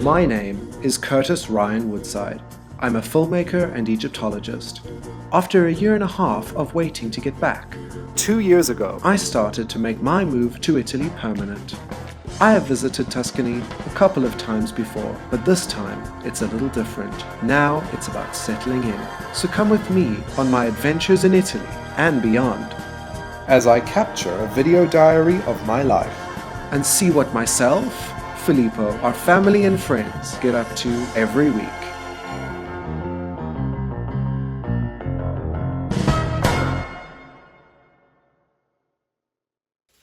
My name is Curtis Ryan Woodside. I'm a filmmaker and Egyptologist. After a year and a half of waiting to get back, 2 years ago, I started to make my move to Italy permanent. I have visited Tuscany a couple of times before, but this time it's a little different. Now it's about settling in. So come with me on my adventures in Italy and beyond, as I capture a video diary of my life and see what myself, Filippo, our family and friends get up to every week.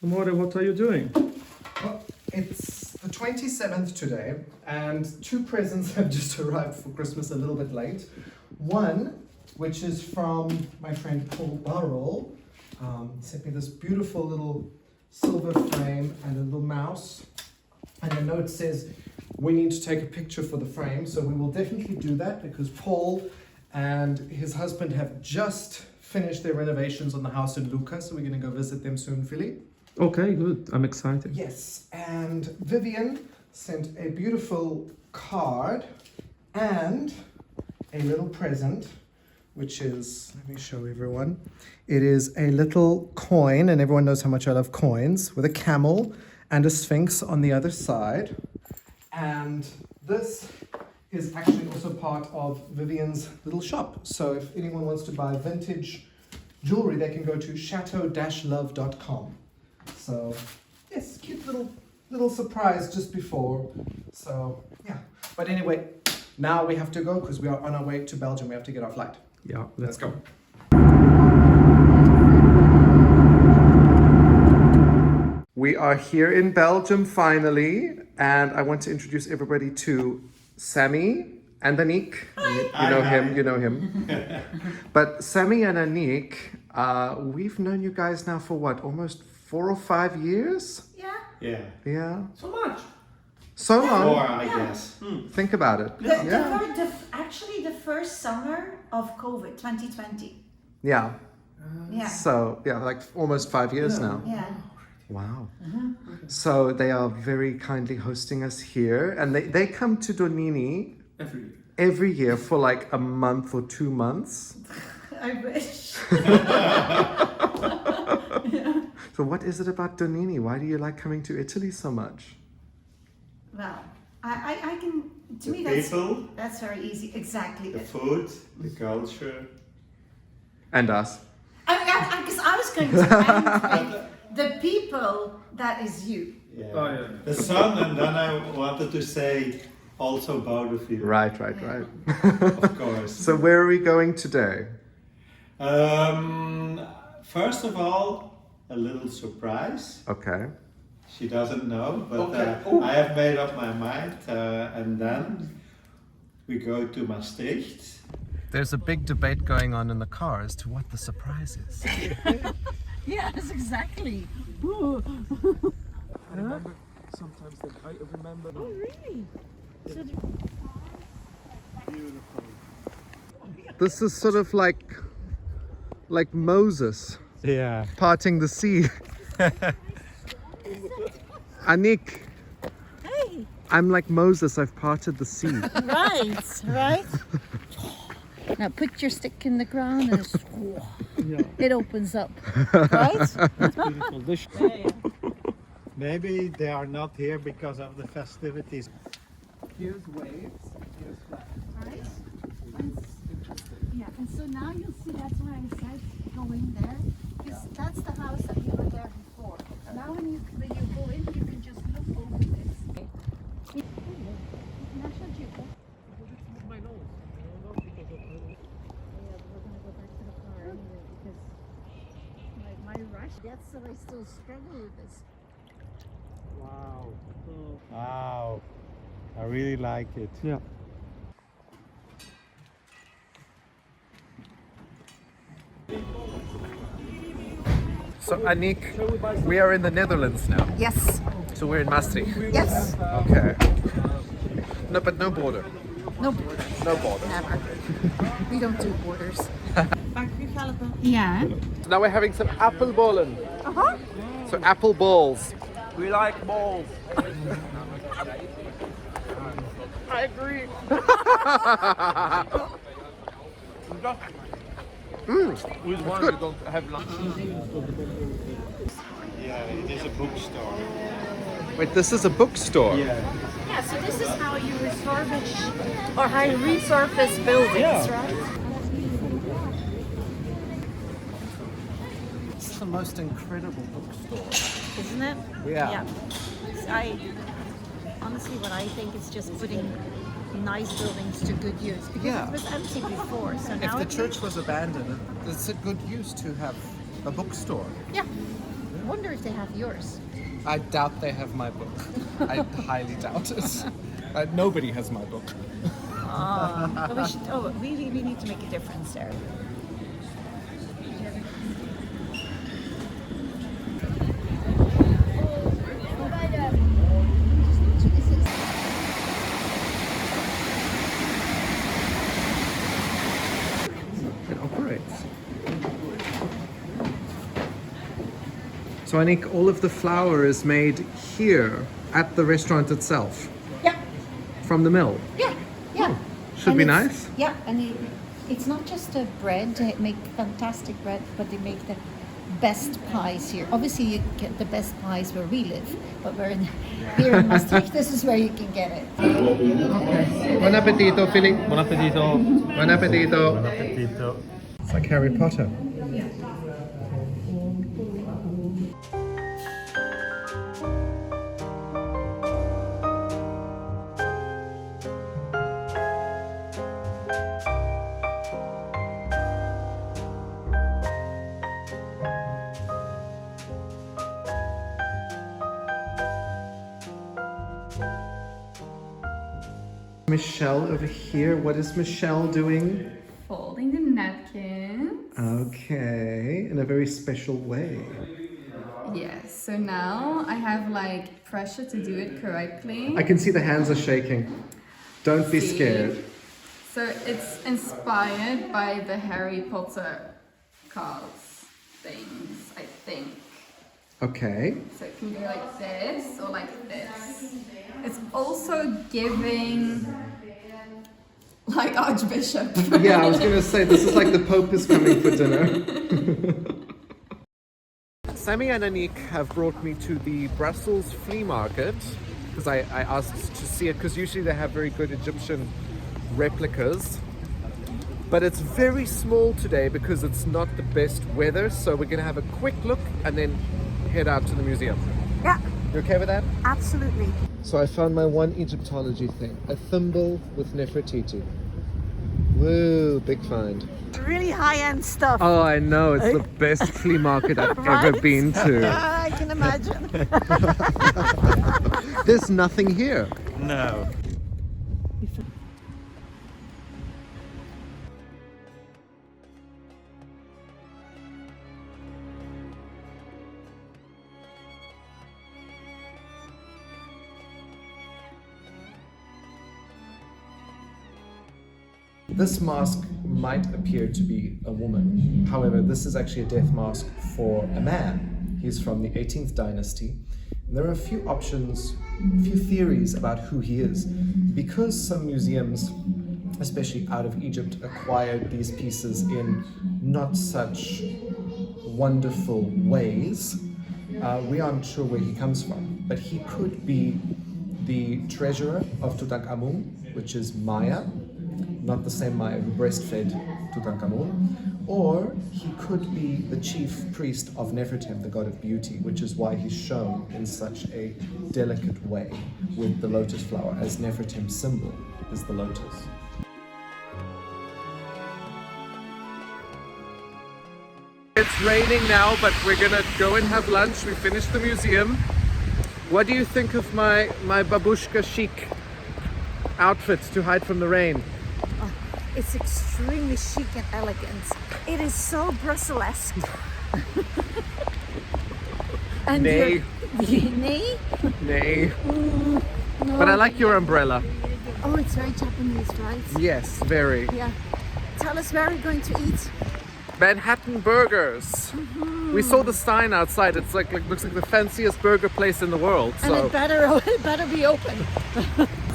Amore, what are you doing? Well, it's the 27th today, and 2 presents have just arrived for Christmas a little bit late. One, which is from my friend Paul Burrell, sent me this beautiful little silver frame and a little mouse. And a note says, we need to take a picture for the frame, so we will definitely do that because Paul and his husband have just finished their renovations on the house in Lucca, so we're going to go visit them soon, Philly. Okay, good. I'm excited. Yes, and Vivian sent a beautiful card and a little present, which is, let me show everyone. It is a little coin, and everyone knows how much I love coins, with a camel and a sphinx on the other side. And this is actually also part of Vivian's little shop. So if anyone wants to buy vintage jewelry, they can go to chateau-love.com. So, yes, cute little surprise just before. So, yeah. But anyway, now we have to go because we are on our way to Belgium. We have to get our flight. Yeah, let's go. We are here in Belgium finally, and I want to introduce everybody to Sammy and Anik. You know him. But Sammy and Anik, we've known you guys now for what, almost 4 or 5 years? Yeah. So much. So long. More, I guess. Think about it. Actually, the first summer of COVID, 2020. Yeah. Yeah. So, yeah, like almost 5 years now. Yeah. Wow. So they are very kindly hosting us here, and they come to Donini every year for like a month or 2 months. I wish. So what is it about Donini? Why do you like coming to Italy so much? Well, I can, to me that's very easy. Exactly. The food, the culture. And us. Because I was going to the people, that is you. Yeah. Oh, yeah. The sun, and then I wanted to say also both of you. Right. Of course. So where are we going today? First of all, a little surprise. Okay. She doesn't know, but Okay. I have made up my mind, and then we go to Maastricht. There's a big debate going on in the car as to what the surprise is. Yes, exactly. I remember sometimes that I remember. Oh, really? Beautiful. This is sort of like Moses parting the sea. Anik, Hey. I'm like Moses, I've parted the sea. Right. Now put your stick in the ground and it opens up, right? Beautiful dish. Maybe they are not here because of the festivities. Here's waves, here's flat. Right? Yeah, and so now you'll see, that's why I said go in there, because that's the house that you were there before. Now when you go in, you can just look over this. My nose. My rush, that's so I still struggle with this. Wow. Wow, I really like it. Yeah. So Anik, we are in the Netherlands now. Yes. So we're in Maastricht. Yes. Okay. No, but no border. No borders. No border. Never. We don't do borders. Yeah. So now we're having some appelbollen. Uh-huh. So apple balls. We like balls. I agree. With one good. we don't have lunch. Yeah, it is a bookstore. Wait, this is a bookstore. Yeah, so this is how you refurbish or how you resurface buildings, right? It's the most incredible bookstore. Isn't it? Yeah. Honestly, what I think is just putting nice buildings to good use because Yeah. it was empty before. So If now the church was abandoned, it's a good use to have a bookstore. Yeah. I wonder if they have yours. I doubt they have my book. I highly doubt it. Nobody has my book. But we should. Oh, really, we need to make a difference there. It operates. So Anik, all of the flour is made here at the restaurant itself, Yeah. from the mill. Yeah. Yeah. Should And be it's- nice. Yeah, and it's not just the bread. They make fantastic bread, but they make the best pies here. Obviously, you get the best pies where we live, but here in Maastricht, this is where you can get it. Buon appetito, Philip. Buon appetito. Buon appetito. Buon appetito. It's like Harry Potter. Michelle over here. What is Michelle doing? Folding the napkins. Okay, in a very special way. Yes, so now I have like pressure to do it correctly. I can see the hands are shaking. Don't be See? scared. So it's inspired by the Harry Potter cards things, I think. Okay. So it can go like this or like this. It's also giving like Archbishop. Yeah, I was gonna say this is like the Pope is coming for dinner. Sammy and Anik have brought me to the Brussels flea market because I asked to see it because usually they have very good Egyptian replicas. But it's very small today because it's not the best weather, so we're gonna have a quick look and then head out to the museum. Yeah, You okay with that? absolutely. So I found my one Egyptology thing, a thimble with Nefertiti. Woo, big find. Really high-end stuff. Oh, I know, it's the best flea market I've ever Right? been to. I can imagine. There's nothing here. No. This mask might appear to be a woman. However, this is actually a death mask for a man. He's from the 18th dynasty. And there are a few options, a few theories about who he is. Because some museums, especially out of Egypt, acquired these pieces in not such wonderful ways, we aren't sure where he comes from. But he could be the treasurer of Tutankhamun, which is Maya, not the same Maya who breastfed Tutankhamun, or he could be the chief priest of Nefertem, the god of beauty, which is why he's shown in such a delicate way with the lotus flower, as Nefertem's symbol is the lotus. It's raining now, but we're gonna go and have lunch. We finished the museum. What do you think of my babushka chic outfit to hide from the rain? It's extremely chic and elegant. It is so Brussels-esque. And Nay. Nay? Nay. No. But I like your umbrella. Oh, it's very Japanese, right? Yes, very. Yeah. Tell us where we're going to eat. Manhattan Burgers. We saw the sign outside. It's like looks like the fanciest burger place in the world. And So it better be open.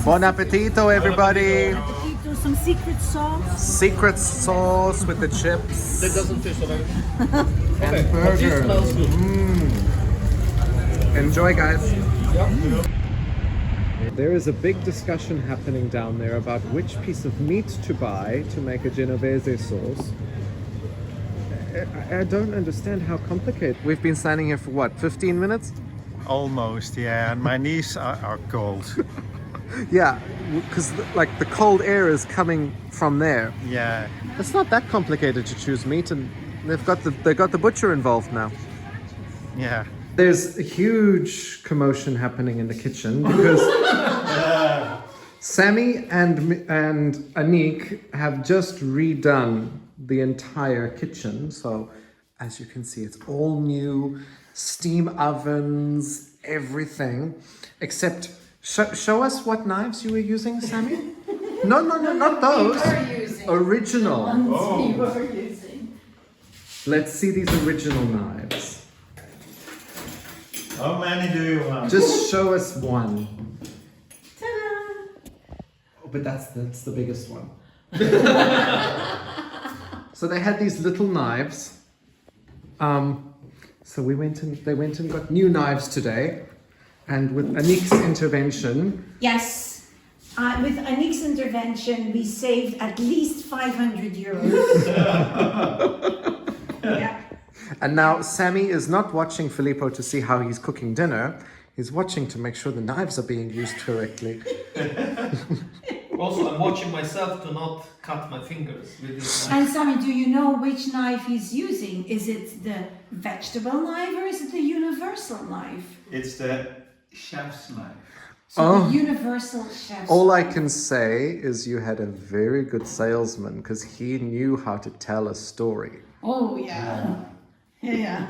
Buon appetito, everybody. Potato, some secret sauce. Secret sauce with the chips. That doesn't taste so bad. And burger. Smells good. Enjoy, guys. There is a big discussion happening down there about which piece of meat to buy to make a Genovese sauce. I don't understand how complicated. We've been standing here for what, 15 minutes? Almost, yeah. And my knees are cold. Yeah, because like the cold air is coming from there. Yeah. It's not that complicated to choose meat, and they've got the butcher involved now. Yeah. There's a huge commotion happening in the kitchen because Sammy and Anik have just redone the entire kitchen. So as you can see, it's all new, steam ovens, everything, except show us what knives you were using, Sammy. No, not those. Original. We were using. Let's see these original knives. How many do you want? Just show us one. Ta-da! Oh, but that's the biggest one. So they had these little knives. So they went and got new knives today, and with Anik's intervention. Yes. With Anik's intervention, we saved at least 500 euros. Yeah. And now Sammy is not watching Filippo to see how he's cooking dinner. He's watching to make sure the knives are being used correctly. Also, I'm watching myself to not cut my fingers with this knife. And Sammy, do you know which knife he's using? Is it the vegetable knife or is it the universal knife? It's the chef's knife. So the universal chef's All I knife. can say is you had a very good salesman because he knew how to tell a story. Oh yeah. Yeah.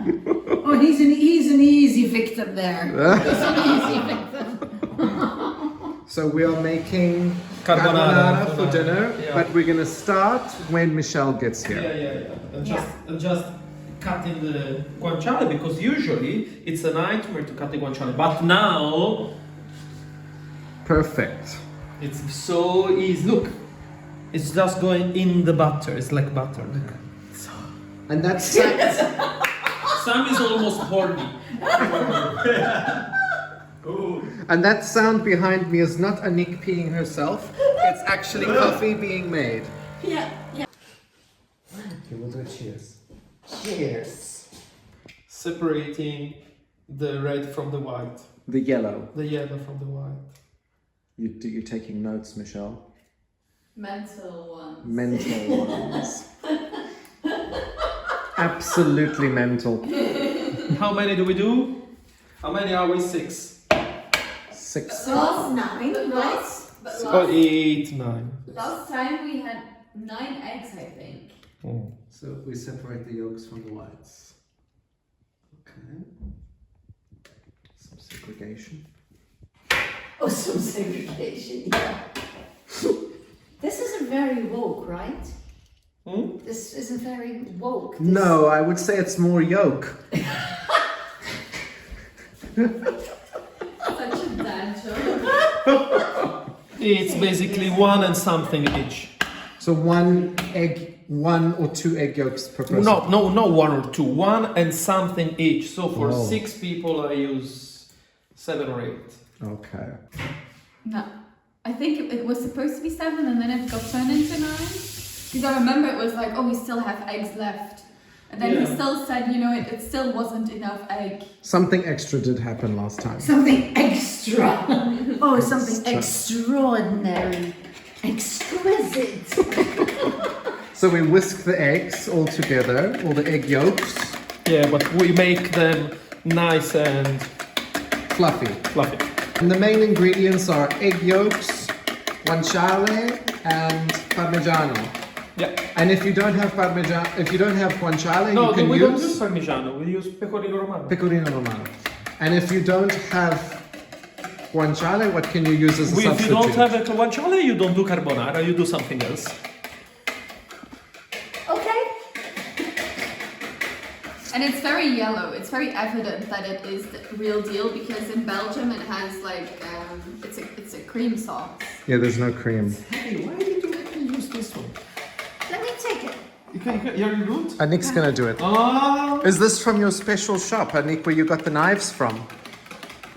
Oh, he's an easy victim there. He's an easy victim. So we are making Carbonara carbonara for dinner, yeah. but we're gonna start when Michelle gets here. Yeah. And just cutting the guanciale, because usually it's a nightmare to cut the guanciale. But now Perfect. it's so easy. Look, it's just going in the butter. It's like butter. Look. And that's Sam is almost horny. and that sound behind me is not Anik peeing herself. It's actually coffee being made. Yeah. Okay, we'll do cheers. Cheers. Separating the red from the white, The yellow. the yellow from the white. You're taking notes, Michelle. Mental ones. Mental ones. Absolutely mental. How many do we do? How many are we? 6. 6. So it's 9, right? But Oh, 8, 9. last time we had 9 eggs, I think. So we separate the yolks from the whites. Okay. Some segregation. Oh, some segregation, yeah. This isn't very woke, right? This isn't very woke. This... No, I would say it's more yolk. Such a dad joke. It's basically 1 and something each. So 1 or 2 egg yolks per person. No, 1 or 2. 1 and something each. So for Oh. 6 people, I use 7 or 8. Okay. No, I think it was supposed to be 7 and then it got turned into 9. Because I remember it was like, oh, we still have eggs left. And then he still said, you know, it still wasn't enough egg. Something extra did happen last time. Something extra. Oh, something extraordinary. Exquisite. So we whisk the eggs all together, all the egg yolks. Yeah, but we make them nice and Fluffy. fluffy. And the main ingredients are egg yolks, guanciale, and parmigiano. Yeah. And if you don't have guanciale, No, you can we don't use use Parmigiano, we use Pecorino Romano. pecorino romano. And if you don't have guanciale, what can you use as a If substitute? you don't have a guanciale, you don't do carbonara, you do something else. Okay. And it's very yellow. It's very evident that it is the real deal because in Belgium it has like it's a cream sauce. Yeah, there's no cream. Hey, why did you make me use this one? Let me take it. You're good? Anik's gonna do it. Oh. Is this from your special shop, Anik, where you got the knives from?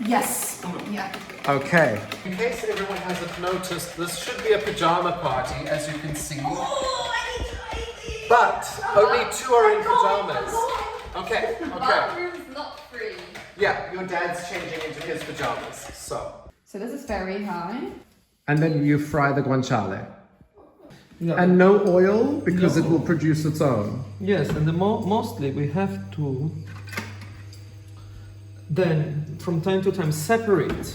Yes. Yeah. Okay. In case everyone hasn't noticed, this should be a pajama party, as you can see. But only 2 are in pajamas. Okay, okay. Bathroom's not free. Yeah, your dad's changing into his pajamas, so. So this is very high. And then you fry the guanciale. Yeah. And no oil, because No. it will produce its own. Yes, and mostly we have to then from time to time separate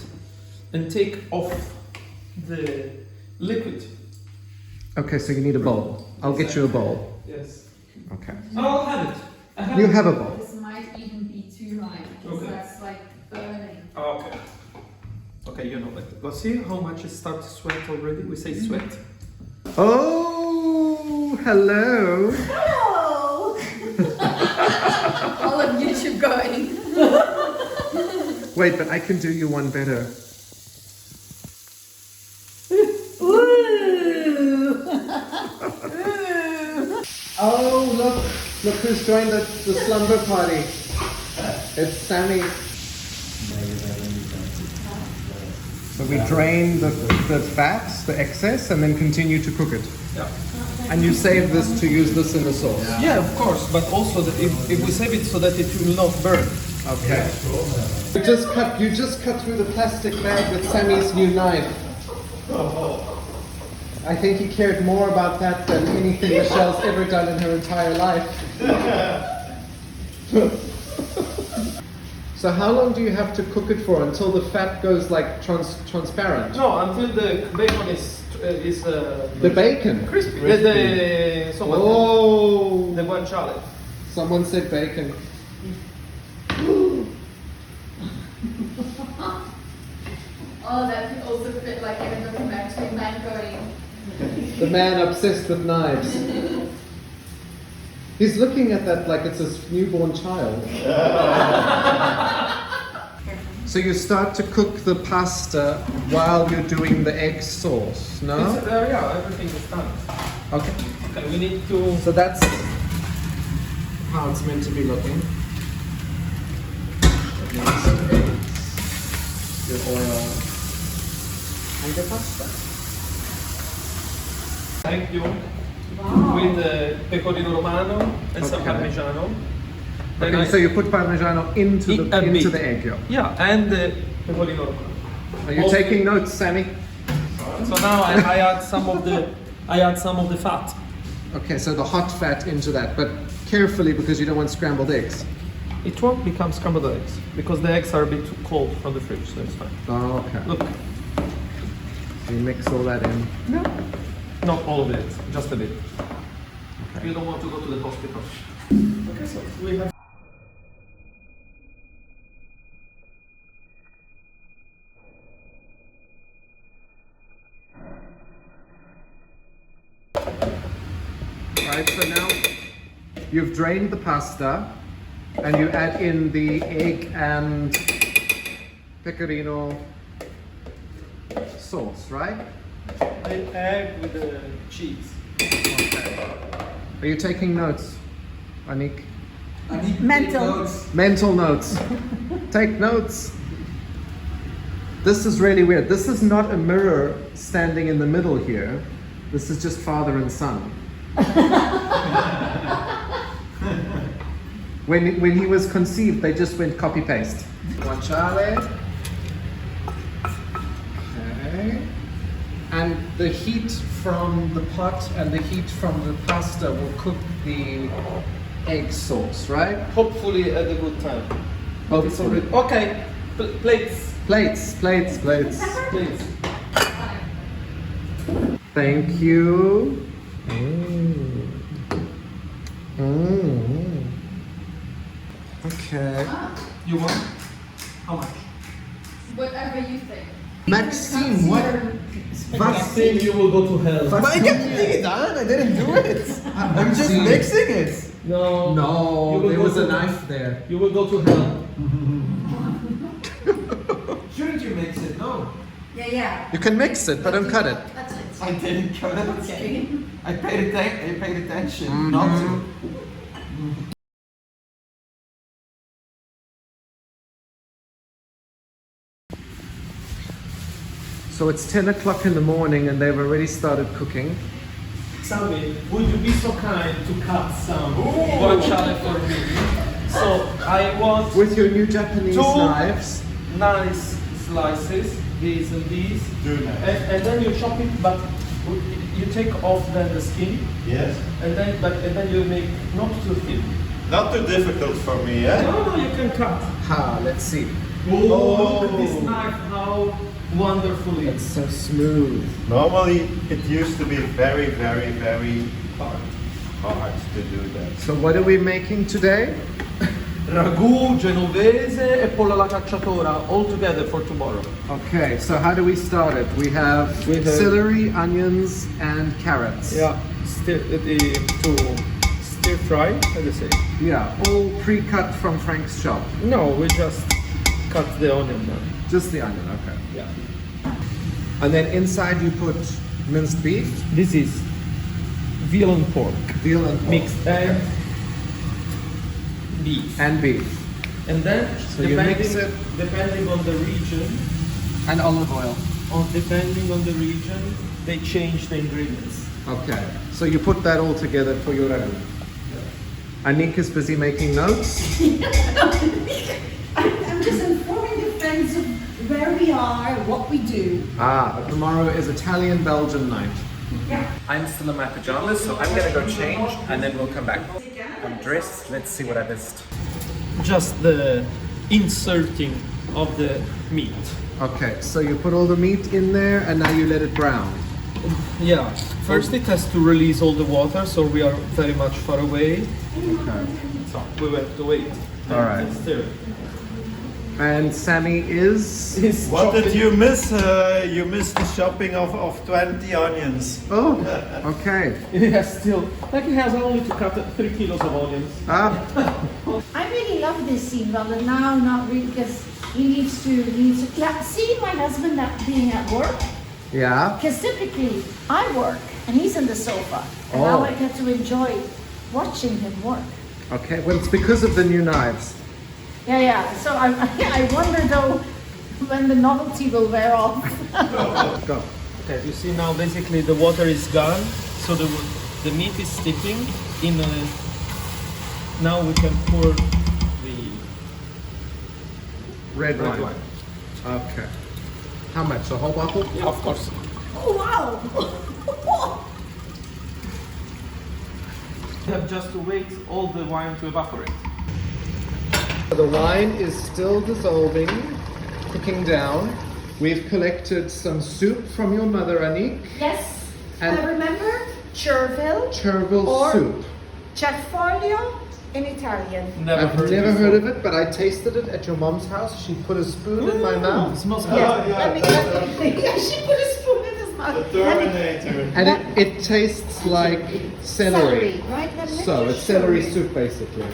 and take off the liquid. Okay, so you need a bowl. I'll get you a bowl. Yes. Okay. I'll have it. I have You it. have a bowl. This might even be too high because Okay. that's like burning. Oh, okay. Okay, you know that. Let's see how much it starts to sweat already. We say sweat. Oh, hello. Hello. All of YouTube going. Wait, but I can do you one better. Oh, look who's joined the slumber party. It's Sammy. So we drain the fats, the excess, and then continue to cook it. Yeah. And you save this to use this in the sauce. Yeah, of course, but also that if we save it so that it will not burn. Okay. You just cut through the plastic bag with Sammy's new knife. I think he cared more about that than anything Michelle's ever done in her entire life. So how long do you have to cook it for until the fat goes like transparent? No, until the bacon is The bacon. crispy. Oh! The guanciale. Someone said bacon. Oh, that could also fit like in a documentary, man going. The man obsessed with knives. He's looking at that like it's his newborn child. So you start to cook the pasta while you're doing the egg sauce, no? Yeah, everything is done. Okay. Okay, we need to. So that's how it's meant to be looking. Your oil and your pasta. Thank you. With pecorino romano and some Okay. parmigiano. Then Okay, I- so you put Parmigiano into A bit. the egg yolk. yeah, and pecorino romano. Are you Also- taking notes, Sammy? So now I add some of the fat. Okay, so the hot fat into that, but carefully because you don't want scrambled eggs. It won't become scrambled eggs because the eggs are a bit too cold from the fridge, so it's fine. Oh, okay. Look, So you mix all that in. not all of it, just a bit. Okay. You don't want to go to the hospital. Okay, so we have. Right, so now you've drained the pasta and you add in the egg and pecorino sauce, right? The egg with the cheese. Are you taking notes, Anik? Mental. Mental notes. Take notes. This is really weird. This is not a mirror standing in the middle here. This is just father and son. When he was conceived, they just went copy paste. Guanciale. Okay. And the heat from the pot and the heat from the pasta will cook the egg sauce, right? Hopefully at a good time. But it's already okay. Plates, Plates. please. Thank you. Okay. You want? How much? Whatever you think. Maxime, what? Maxime, you will go to hell. But I didn't do it. I'm just mixing it. No. No, You will there go was a to- knife there. You will go to hell. Shouldn't you mix it? No. Yeah. You can mix it, but don't cut it. That's it. I didn't cut it. Okay. I paid attention not to. So it's 10 o'clock in the morning and they've already started cooking. Sammy, would you be so kind to cut some guanciale for me? So I want With your new Japanese Two. knives. nice slices, these and these, Do that. and then you chop it, but you take off then the skin, Yes. and then you make not too thin. Not too difficult for me, eh? No, you can cut. Ha, let's see. Oh, look at this knife! How wonderful it It's is. so smooth. Normally, it used to be very, very, very hard to do that. So what are we making today? Ragù genovese e pollo alla cacciatora all together for tomorrow. Okay, so how do we start it? We have celery, onions, and carrots. Stir to stir fry, how do you say? Yeah, all pre-cut from Frank's shop. No, we just cut the onion now. Just the onion, okay. Yeah. And then inside you put minced beef, This is veal and pork veal and pork. mixed and beef. And beef. And then So you mix it. depending on the region, And olive oil. depending on the region, they change the ingredients. Okay, so you put that all together for your ragu. Anik is busy making notes. I'm just informing the friends of where we are, what we do. Tomorrow is Italian-Belgian night. Yeah. I'm still in my pajamas, so I'm gonna go change and then we'll come back. I'm dressed, let's see what I missed. Just the inserting of the meat. Okay, so you put all the meat in there and now you let it brown. Yeah. First it has to release all the water, so we are very much far away. Okay. So we have to wait. All right. And stir. And Sammy is... What did you miss? You missed the shopping of 20 onions. Oh, okay. It has still, like he has only to cut 3 kilos of onions. I really love this scene, but now not really because he needs to yeah, see my husband being at work. Yeah. Because typically I work and he's on the sofa, and now Oh. I get to enjoy watching him work. Okay, well it's because of the new knives. Yeah. So I wonder though when the novelty will wear off. Go. Okay, you see now basically the water is gone, so the meat is sticking in a, now we can pour the Red red wine. wine. Okay. How much? A whole bottle? Yeah, of course. Oh wow! You have just to wait all the wine to evaporate. The wine is still dissolving, cooking down. We've collected some soup from your mother, Anik. Yes. And- I remember Chervil Chervil or soup. Cefolio in Italian. I've never heard of it, but I tasted it at your mom's house. She put a spoon in my mouth. It smells Oh, good. yeah, Yeah, she put a spoon in his mouth. The Terminator. And it tastes like celery. Right? Let me So just it's celery show you. soup basically.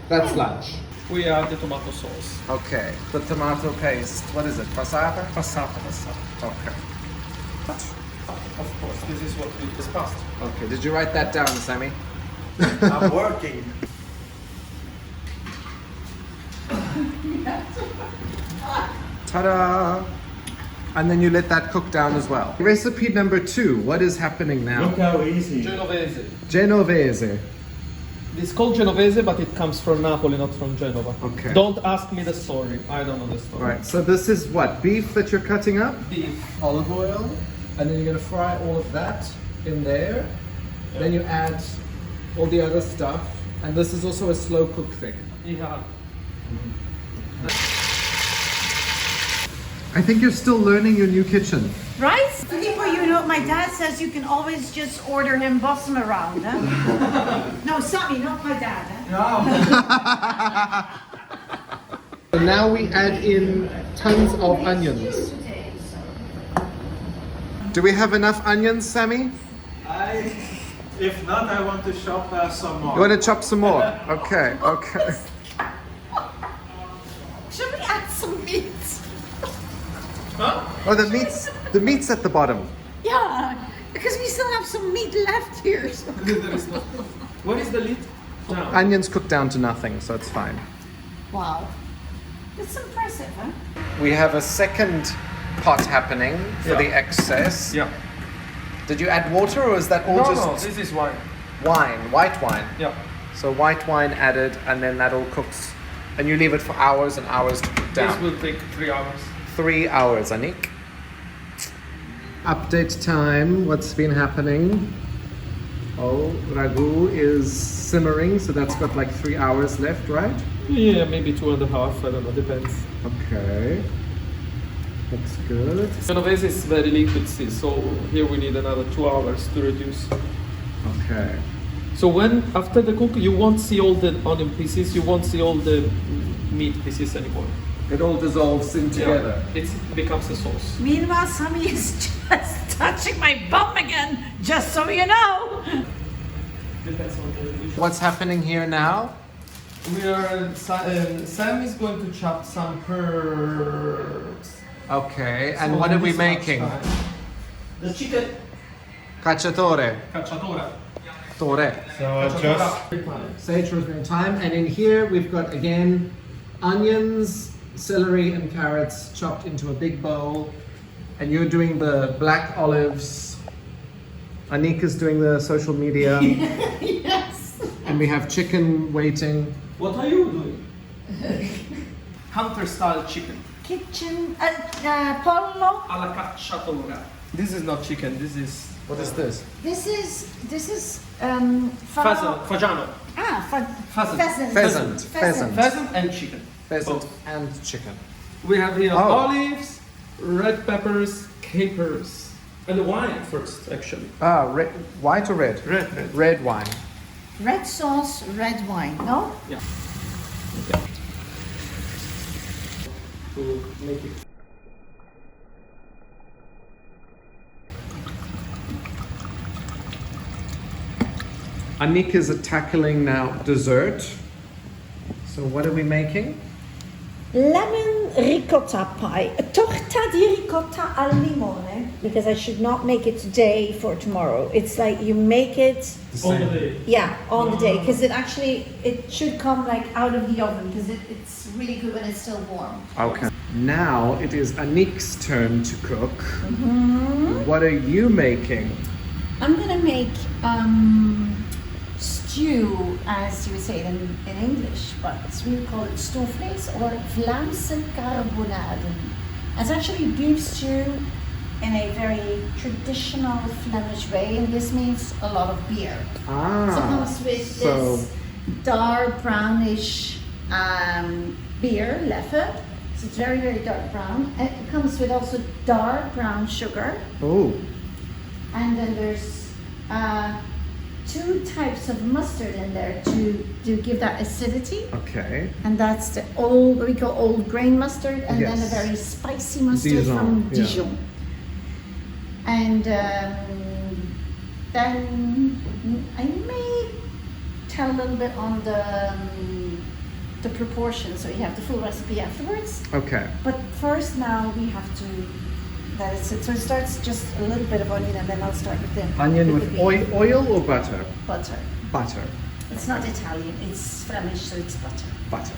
That's lunch. We add the tomato sauce. Okay, the tomato paste. What is it? Passata? Passata. Okay. Of course, this is what we discussed. Okay, did you write that down, Sammy? I'm working. Ta-da! And then you let that cook down as well. Recipe number 2. What is happening now? Look how easy. Genovese. Genovese. It's called Genovese, but it comes from Napoli, not from Genova. Okay. Don't ask me the story. I don't know the story. Right, so this is what? Beef that you're cutting up? Beef. Olive oil. And then you're going to fry all of that in there. Then you add all the other stuff. And this is also a slow cook thing. Yeah. I think you're still learning your new kitchen. Right? Before you know, my dad says you can always just order him, boss him around. Huh? No, Sammy, not my dad. Huh? So now we add in tons of onions. Do we have enough onions, Sammy? If not, I want to shop some more. You want to chop some more? Okay, okay. Should we add some meat? Huh? Oh, the meat's at the bottom. Yeah, because we still have some meat left here. So. There is no. What is the lid? No. Onions cooked down to nothing, so it's fine. Wow. It's impressive, huh? We have a second pot happening for Yeah. the excess. Yeah. Did you add water or is that all No, just no, this is wine. wine, white wine? Yeah. So white wine added and then that all cooks and you leave it for hours and hours to cook This down. will take 3 hours. 3 hours, Anik. Update time, what's been happening? Oh, ragu is simmering, so that's got like 3 hours left, right? Yeah, maybe 2.5. I don't know. Depends. Okay. Looks good. Genovese is very liquid, see, so here we need another 2 hours to reduce. Okay. So when after the cook, you won't see all the onion pieces, you won't see all the meat pieces anymore. It all dissolves in together. It becomes a sauce. Meanwhile, Sammy is just touching my bum again, just so you know. Depends on the dish. What's happening here now? We are. Sam is going to chop some herbs. Okay, and So what are we this much making? time. The chicken Cacciatore. cacciatora. Tore. So just Sage rosemary thyme, and in here we've got again onions, celery, and carrots chopped into a big bowl. And you're doing the black olives. Anika's doing the social media. Yes. And we have chicken waiting. What are you doing? Hunter style chicken. Kitchen, pollo. Alla cacciatora. This is not chicken, this is What is this? This is pheasant, fagiano. pheasant. Pheasant. Pheasant and chicken. Pheasant Both. and chicken. We have here Oh. olives, red peppers, capers, and wine first, actually. Ah, white or red? Red. Red wine. Red sauce, red wine. No? Yeah. Okay. To make it. Anik is tackling now dessert. So what are we making? Lemon ricotta pie. A torta di ricotta al limone. Because I should not make it today for tomorrow. It's like you make it, On the day. yeah, on the day. Because it should come like out of the oven. Because it's really good when it's still warm. Okay. Now it is Anik's turn to cook. What are you making? I'm gonna make stew, as you would say it in English, but we call it stoofvlees or Vlaamse carbonade. It's actually beef stew in a very traditional Flemish way, and this means a lot of beer. So it comes with this dark brownish beer, leffe. So it's very, very dark brown. And it comes with also dark brown sugar. Oh, And then there's 2 types of mustard in there to give that acidity. okay. And that's the old, what we call old grain mustard, and then a Yes. very spicy mustard Dijon, from yeah. Dijon. And then I may tell a little bit on the proportion, so you have the full recipe afterwards. Okay. But first now we have to, that is it. So it starts just a little bit of onion and then I'll start with the Onion with with the beef. oil or butter? Butter. Butter. It's not Italian, it's Flemish, so it's butter. Butter.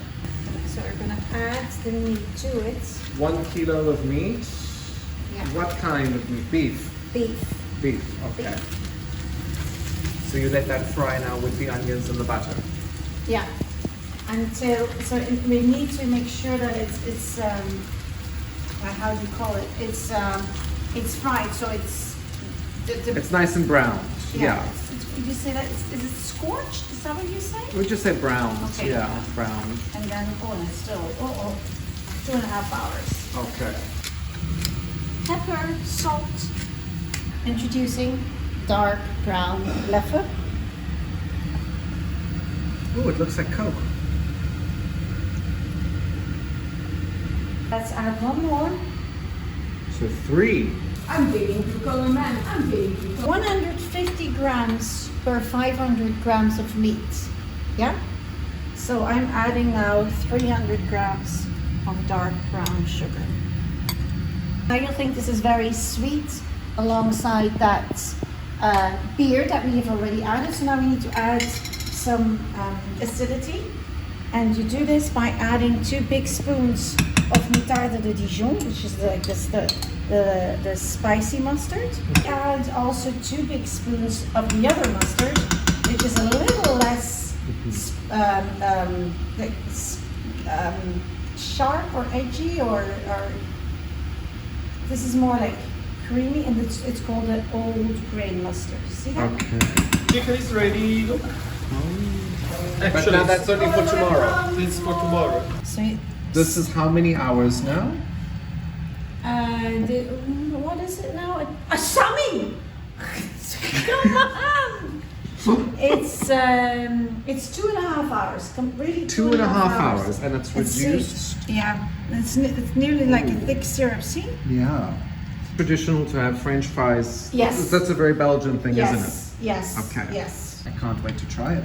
So we're gonna add the meat to it. 1 kilo of meat. Yeah. What kind of meat? Beef. Beef. Beef. Okay. So you let that fry now with the onions and the butter. Yeah. We need to make sure that it's how do you call it? It's fried, so it's It's nice and brown. Yeah. Did you say that? Is it scorched? Is that what you say? We just say brown. Okay. Yeah, brown. And then it's still 2.5 hours. Okay. Pepper, salt. Introducing dark brown leffe. Oh, it looks like Coke. Let's add 1 more. So 3. I'm feeling blue-collar man. I'm feeling blue-collar. 150 grams per 500 grams of meat. Yeah? So I'm adding now 300 grams of dark brown sugar. Now you'll think this is very sweet alongside that beer that we have already added. So now we need to add some acidity. And you do this by adding 2 big spoons of moutarde de Dijon, which is like the spicy mustard. Add also 2 big spoons of the other mustard, which is a little less sharp or edgy, or this is more like creamy, and it's called an old grain mustard. See that? Okay. Chicken is ready. Look. But now that's only for tomorrow. This is for tomorrow. So This is how many hours now? what is it now? A Sammy! Come on! It's 2.5 hours. Really 2.5 hours, and it's It's reduced. yeah, it's nearly like a thick syrup. See? Yeah. Traditional to have French fries. Yes. That's a very Belgian thing, isn't it? Yes. Okay. Yes. I can't wait to try it.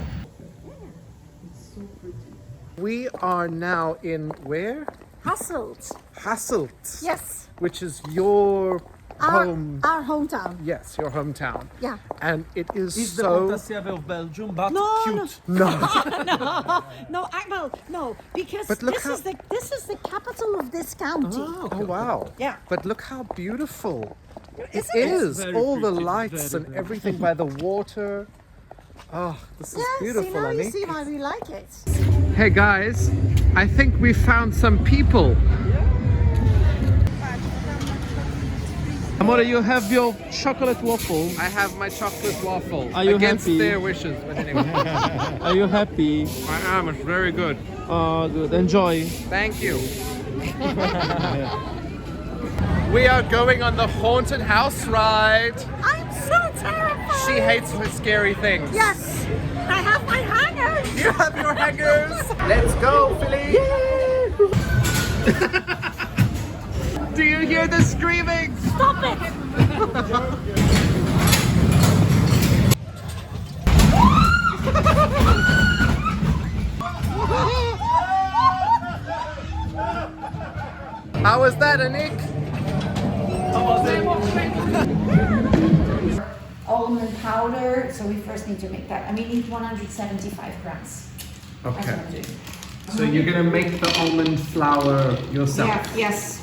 We are now in where? Hasselt. Hasselt. Yes. Which is your home. Our hometown. Yes, your hometown. Yeah. And it is It's the so. Montassieve of Belgium, but No, cute. No. No, because But look this is the capital of this county. Oh wow. Yeah. But look how beautiful it Isn't it? is. Very All the pretty, lights very and everything by the water. Oh, this is Yeah, beautiful, see, now you Annie. see why we like it. Hey guys, I think we found some people. Amore, you have your chocolate waffle. I have my chocolate waffle Are you against happy? their wishes, but anyway. Are you happy? I am, it's very good. Oh, good. Enjoy. Thank you. We are going on the haunted house ride. I'm so terrified. She hates scary things. Yes, I have my hangers. You have your hangers. Let's go, Philly. Do you hear the screaming? Stop it. How was that, Anik? Almond powder. So we first need to make that. And we need 175 grams. That's what I'm doing. So you're gonna make the almond flour yourself. Yeah. Yes.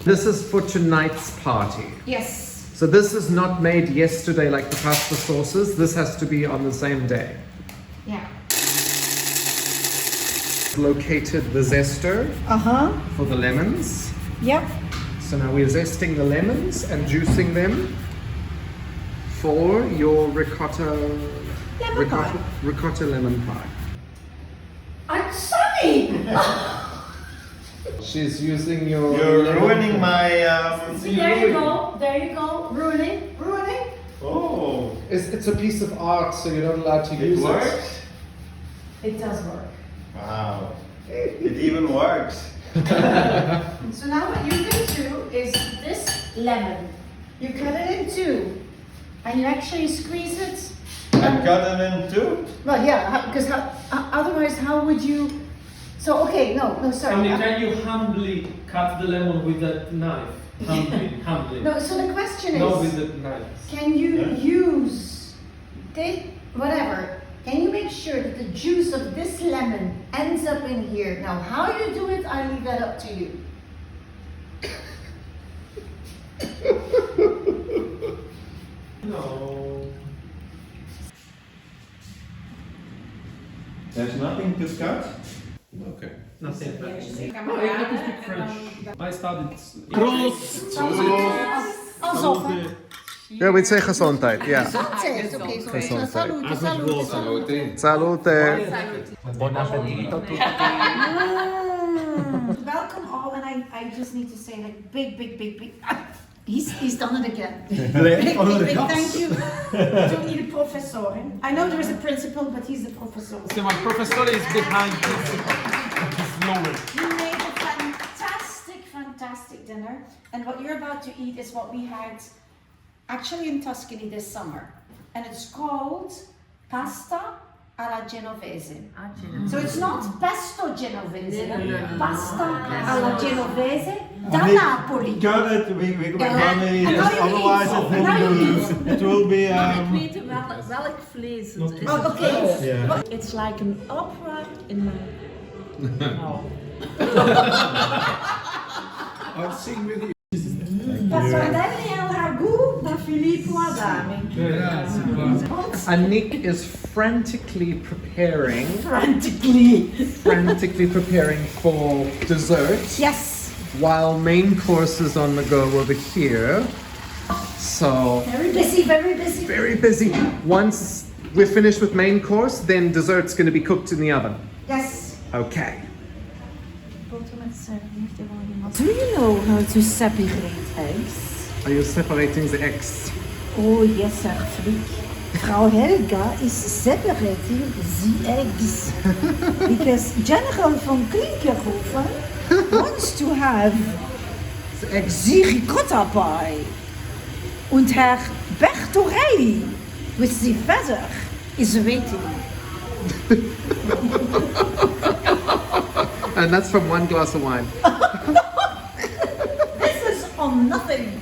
This is for tonight's party. Yes. So this is not made yesterday like the pasta sauces. This has to be on the same day. Yeah. Located the zester for the lemons. Yep. So now we're zesting the lemons and juicing them for your ricotta lemon pie. I'm sorry. She's using your. You're ruining my. There you go. There you go. Ruining. Oh, It's a piece of art, so you're not allowed to it use works. It does work. Wow, it even works. So now what you're going to do is this lemon. You cut it in two, and you actually squeeze it. I cut it in two. Well, yeah, because otherwise, how would you? So okay, no, sorry. Can you humbly cut the lemon with that knife? Humbly. No, so the question is, Not with the knife. can you Yeah. use whatever? Can you make sure that the juice of this lemon ends up in here? Now, how you do it, I leave that up to you. No. There's nothing to cut. Okay. Nothing. No, I can speak French. I studied. Cross. Alsof. Yeah, we'd say gezondheid, yeah. Salute. Salute. Buon appetito tutti. Welcome all, and I just need to say like big. He's done it again. Big, thank you to the professor. I know there is a principal, but he's the professor. So my professor is behind this knowledge. You made a fantastic dinner, and what you're about to eat is what we had actually in Tuscany this summer, and it's called pasta alla Genovese. So it's not pesto Genovese, pasta alla Genovese da Napoli. Got it. We Ja. money. En nou je Otherwise, eet. it will be. Ik weet welk vlees het is. Oh, okay. Yeah. It's like an opera in my mouth. I'll sing with you. Passadelli al ragù da Filippo Adami. Anik is frantically preparing for dessert. Yes. While main course is on the go over here. So Very busy, very busy. very busy. Once we're finished with main course, then dessert's going to be cooked in the oven. Yes. Okay. Do you know how to separate eggs? Are you separating the eggs? Oh yes, sir, freak. Frau Helga is separating the eggs because General von Klinkerhofen wants to have The eggs. the ricotta pie. Und Herr Bertorelli with the feather is waiting. And that's from one glass of wine. This is on nothing.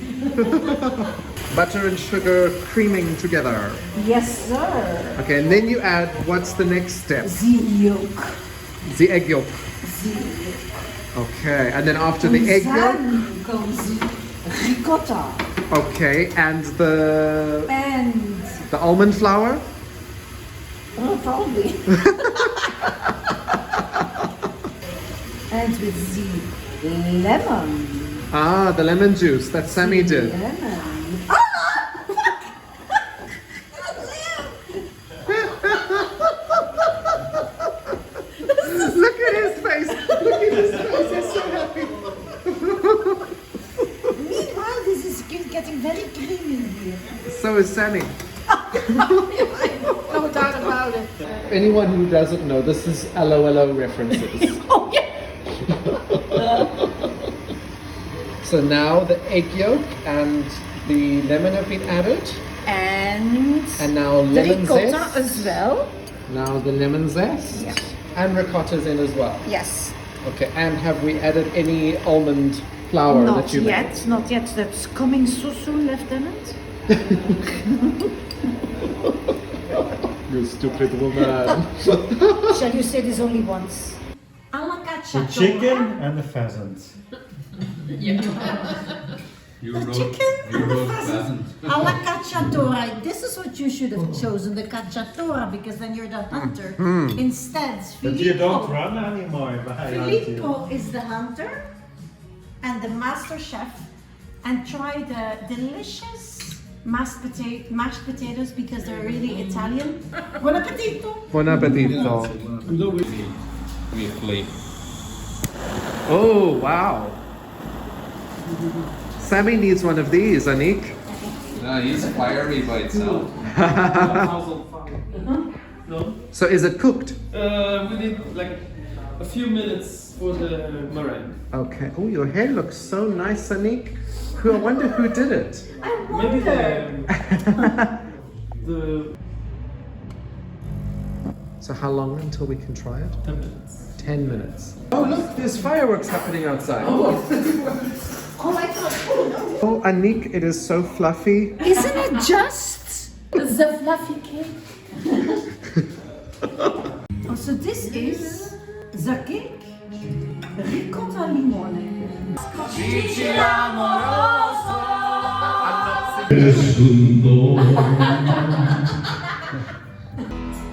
Butter and sugar creaming together. Yes, sir. Okay, and then you add, what's the next step? The yolk. The egg yolk. Okay, and then after the egg yolk, Then comes the ricotta okay, and the and almond flour. oh, probably. And with the lemon. Ah, the lemon juice that Sammy did. Lemon. Look at his face. Look at his face. He's so happy. Meanwhile, this is getting very creamy here. So is Sammy. No doubt about it. Anyone who doesn't know, this is LOLO references. Oh yeah. So now the egg yolk and the lemon have been added. And And now the lemon ricotta zest. as well. Now the lemon zest. Yeah. And ricotta's in as well. Yes. Okay, and have we added any almond flour Not that you yet, not yet. That's coming so soon, Lieutenant. made? You stupid woman. Shall you say this only once? Alla The cacciatora. chicken and the pheasant. You chicken and the pheasant. Alla cacciatora. This is what you should have chosen, the cacciatora, because then you're the hunter. Instead, But you don't Filippo. run anymore. Why aren't you? Filippo is the hunter and the master chef, and try the delicious mashed potatoes because they're really Italian. Buon appetito! Buon appetito. We play. Oh, wow. Sammy needs one of these, Anik. No, he's fiery by itself. No? So is it cooked? We need like a few minutes for the meringue. Okay. Oh, your hair looks so nice, Anik. I wonder who did it. I Maybe wonder. the So how long until we can try it? 10 minutes. 10 minutes. Oh, look, there's fireworks happening outside. Oh, I thought, Oh, Anik, it is so fluffy. isn't it just the fluffy cake? Oh, so this is the cake ricotta limone.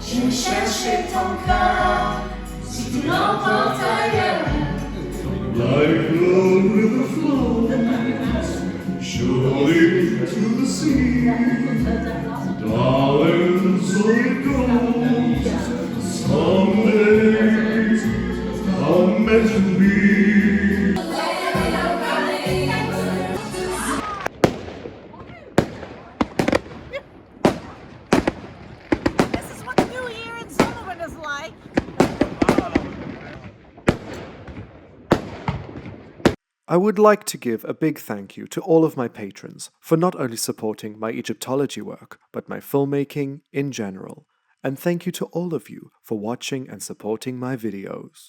Je cherchais ton cœur, si tu l'emportes ailleurs. Like love river flows surely to the sea, darling, so it goes. Someday I'm meant to be. This is what the new year in Sullivan is like. I would like to give a big thank you to all of my patrons for not only supporting my Egyptology work, but my filmmaking in general. And thank you to all of you for watching and supporting my videos.